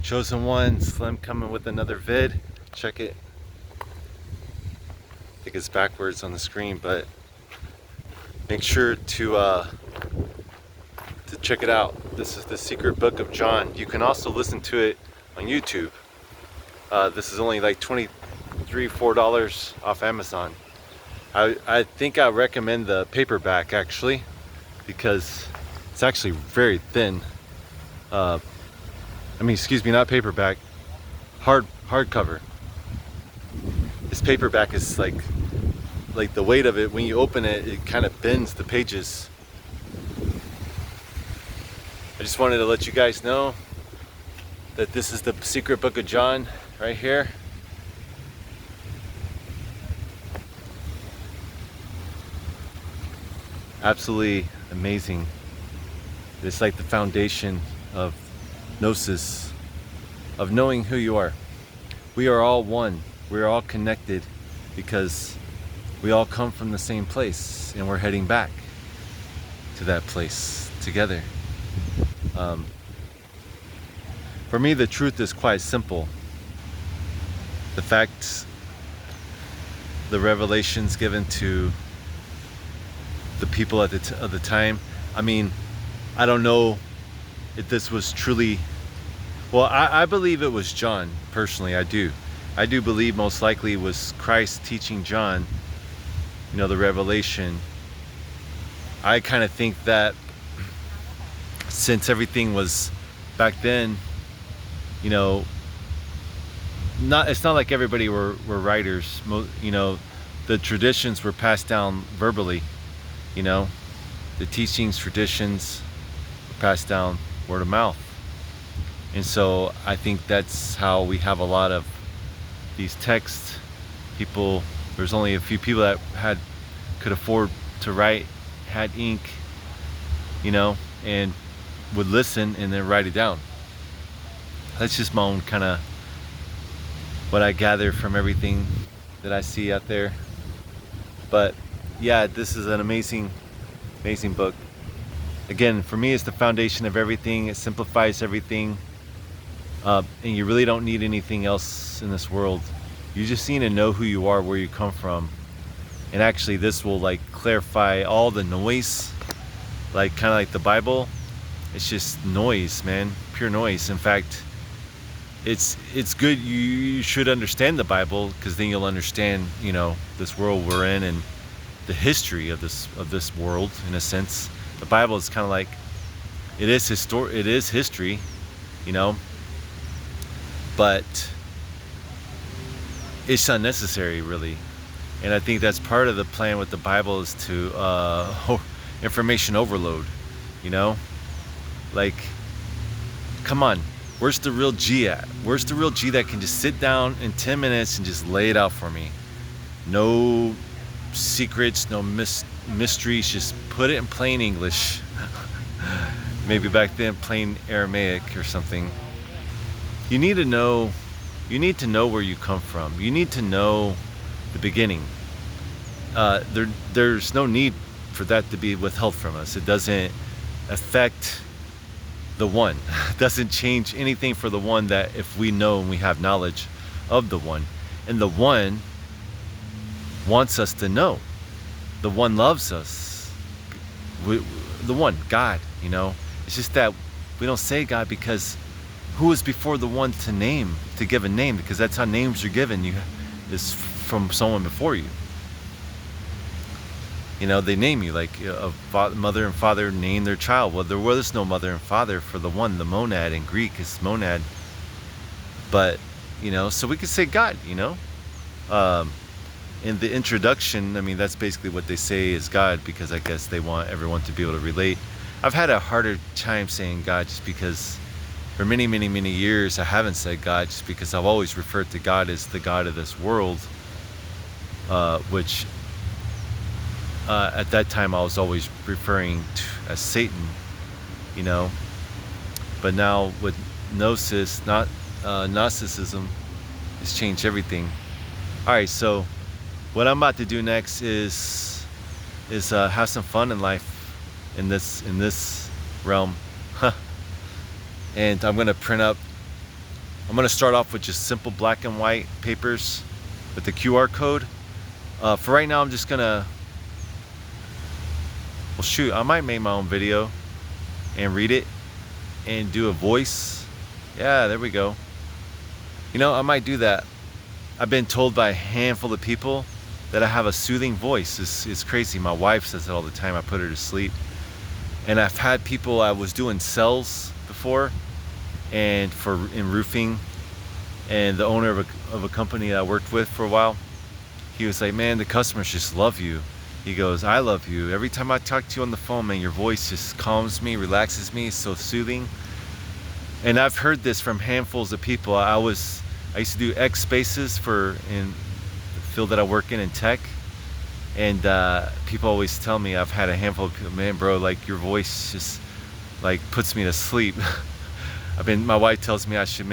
Chosen One, Slim coming with another vid. Check it. I think it's backwards on the screen, but make sure to check it out. This is the Secret Book of John. You can also listen to it on YouTube. This is only like $23-4 off Amazon. I think I recommend the paperback actually, because it's actually very thin. Excuse me, not paperback, hardcover. This paperback is like the weight of it, when you open it, it kind of bends the pages. I just wanted to let you guys know that this is the Secret Book of John right here. Absolutely amazing. It's like the foundation of gnosis, of knowing who you are. We are all one. We're all connected because we all come from the same place, and we're heading back to that place together. For me, the truth is quite simple. The facts, the revelations given to the people at the time. I don't know if this was truly. Well, I believe it was John. Personally, I do believe most likely it was Christ teaching John, the revelation. I kind of think that since everything was back then, it's not like everybody were writers. The traditions were passed down verbally. The teachings, traditions were passed down word of mouth. And so I think that's how we have a lot of these texts. There's only a few people that could afford to write, had ink, and would listen and then write it down. That's just my own kind of what I gather from everything that I see out there. But yeah, this is an amazing book. Again, for me, it's the foundation of everything. It simplifies everything. And you really don't need anything else in this world. You just need to know who you are, where you come from. And actually, this will clarify all the noise, kind of like the Bible. It's just noise, man, pure noise. In fact, it's good. You should understand the Bible, because then you'll understand, this world we're in and the history of this world. In a sense, the Bible is kind of like, it is history, but it's unnecessary, really. And I think that's part of the plan with the Bible, is to information overload. Come on, where's the real G at? Where's the real G that can just sit down in 10 minutes and just lay it out for me? No secrets, no mysteries, just put it in plain English. Maybe back then plain Aramaic or something. You need to know where you come from. You need to know the beginning. There's no need for that to be withheld from us. It doesn't affect the one. It doesn't change anything for the one, that if we know and we have knowledge of the one. And the one wants us to know. The one loves us. The one, God, It's just that we don't say God, because who is before the one to give a name? Because that's how names are given. Is from someone before you. They name you, like a mother and father name their child. Well, there was no mother and father for the one. The monad in Greek is monad. But, so we could say God, in the introduction, that's basically what they say is God, because I guess they want everyone to be able to relate. I've had a harder time saying God, just because for many, many, many years I haven't said God, just because I've always referred to God as the God of this world, which at that time I was always referring to as Satan, But now with Gnosticism, it's changed everything. All right, so what I'm about to do next is have some fun in life, in this realm. And I'm gonna print up I'm gonna start off with just simple black and white papers with the QR code. For right now, I'm just gonna, well shoot, I might make my own video and read it and do a voice. Yeah, there we go. You know, I might do that. I've been told by a handful of people that I have a soothing voice. It's crazy. My wife says it all the time. I put her to sleep. And I've had people, I was doing cells before and in roofing, and the owner of a company I worked with for a while, he was like, man, the customers just love you. He goes, I love you. Every time I talk to you on the phone, man, your voice just calms me, relaxes me. It's so soothing. And I've heard this from handfuls of people. I used to do X spaces in the field that I work in tech. And people always tell me, I've had a handful of people, man, bro, like your voice just like puts me to sleep. My wife tells me I should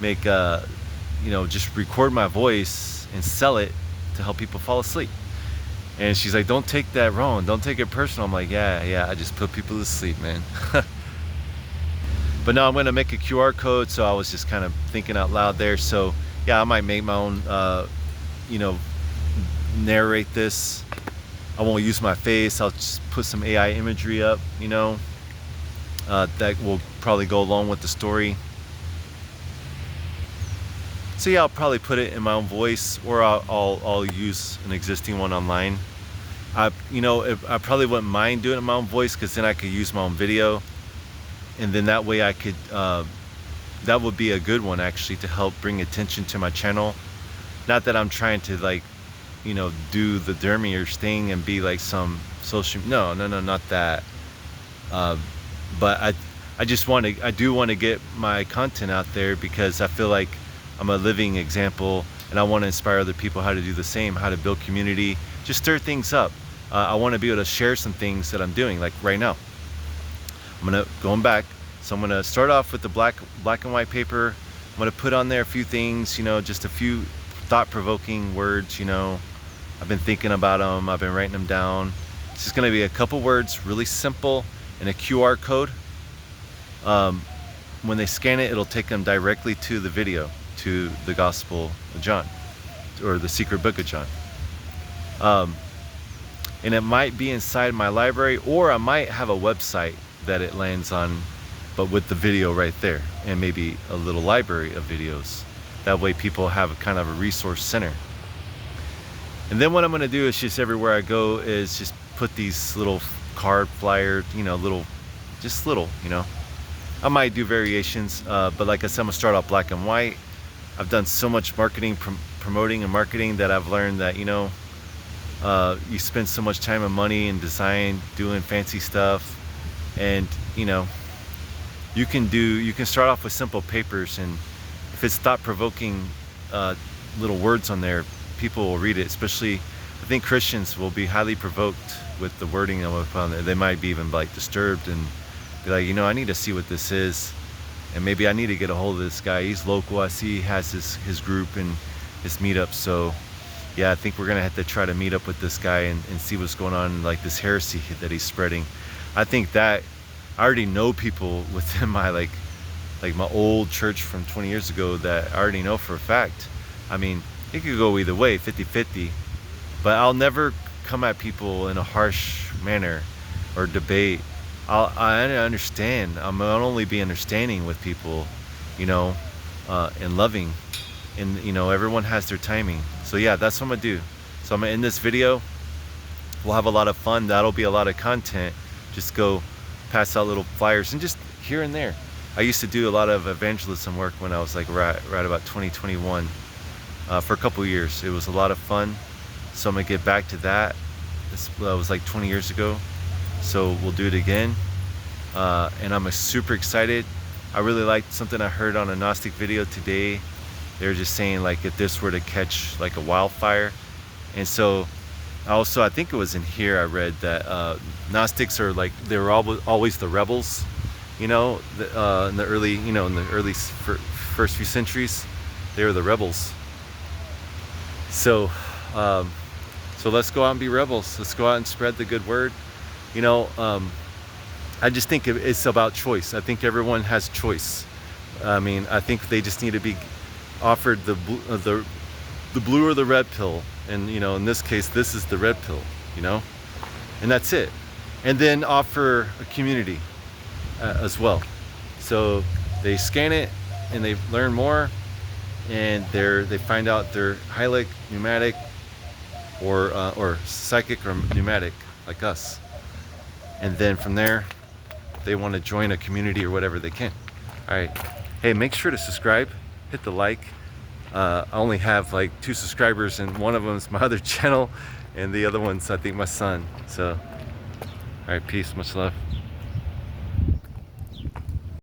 just record my voice and sell it to help people fall asleep. And she's like, don't take that wrong. Don't take it personal. I'm like, yeah, I just put people to sleep, man. But no, I'm gonna make a QR code. So I was just kind of thinking out loud there. So yeah, I might make my own, narrate this. I won't use my face. I'll just put some AI imagery up, that will probably go along with the story. So yeah, I'll probably put it in my own voice, or I'll use an existing one online. I probably wouldn't mind doing it in my own voice, because then I could use my own video, and then that way I could, that would be a good one actually to help bring attention to my channel. Not that I'm trying to do the Dermiers thing and be like some social, no, not that. But I do want to get my content out there, because I feel like I'm a living example, and I want to inspire other people how to do the same, how to build community, just stir things up. I want to be able to share some things that I'm doing, like right now. Going back, so I'm gonna start off with the black and white paper. I'm gonna put on there a few things, just a few thought-provoking words. I've been thinking about them, I've been writing them down. It's just gonna be a couple words, really simple, and a QR code. When they scan it, it'll take them directly to the video, to the Gospel of John, or the Secret Book of John. And it might be inside my library, or I might have a website that it lands on, but with the video right there, and maybe a little library of videos. That way people have a kind of a resource center. And then what I'm gonna do is just everywhere I go is just put these little card flyer, little. I might do variations, but like I said, I'm gonna start off black and white. I've done so much marketing, promoting and marketing, that I've learned that, you spend so much time and money in design, doing fancy stuff, and you can start off with simple papers, and if it's thought-provoking little words on there, people will read it. Especially, I think Christians will be highly provoked with the wording of it on there. They might be even like disturbed and be like, I need to see what this is, and maybe I need to get a hold of this guy. He's local. I see he has his group and his meetup. So yeah, I think we're gonna have to try to meet up with this guy and see what's going on, like this heresy that he's spreading. I think that I already know people within my like my old church from 20 years ago that I already know for a fact. I mean, it could go either way, 50-50, but I'll never come at people in a harsh manner or debate. I understand. I'll only be understanding with people, and loving, and everyone has their timing. So yeah, that's what I'm gonna do. So I'm gonna end this video. We'll have a lot of fun. That'll be a lot of content. Just go pass out little flyers, and just here and there. I used to do a lot of evangelism work when I was like right about 2021, for a couple years. It was a lot of fun. So I'm gonna get back to that. This was like 20 years ago. So we'll do it again. And I'm super excited. I really liked something I heard on a Gnostic video today. They were just saying, like, if this were to catch like a wildfire. And so also, I think it was in here I read that Gnostics are like, they were always the rebels, in the early first few centuries. They were the rebels. So so let's go out and be rebels. Let's go out and spread the good word. I just think it's about choice. I think everyone has choice. I mean, I think they just need to be offered the blue or the red pill, and you know, in this case, this is the red pill, you know, and that's it. And then offer a community as well. So they scan it and they learn more, and they find out they're hylic, pneumatic, or psychic or pneumatic like us. And then from there, they want to join a community or whatever they can. All right. Hey, make sure to subscribe, hit the like. I only have like 2 subscribers, and one of them is my other channel, and the other one's I think my son. So, all right, peace, much love.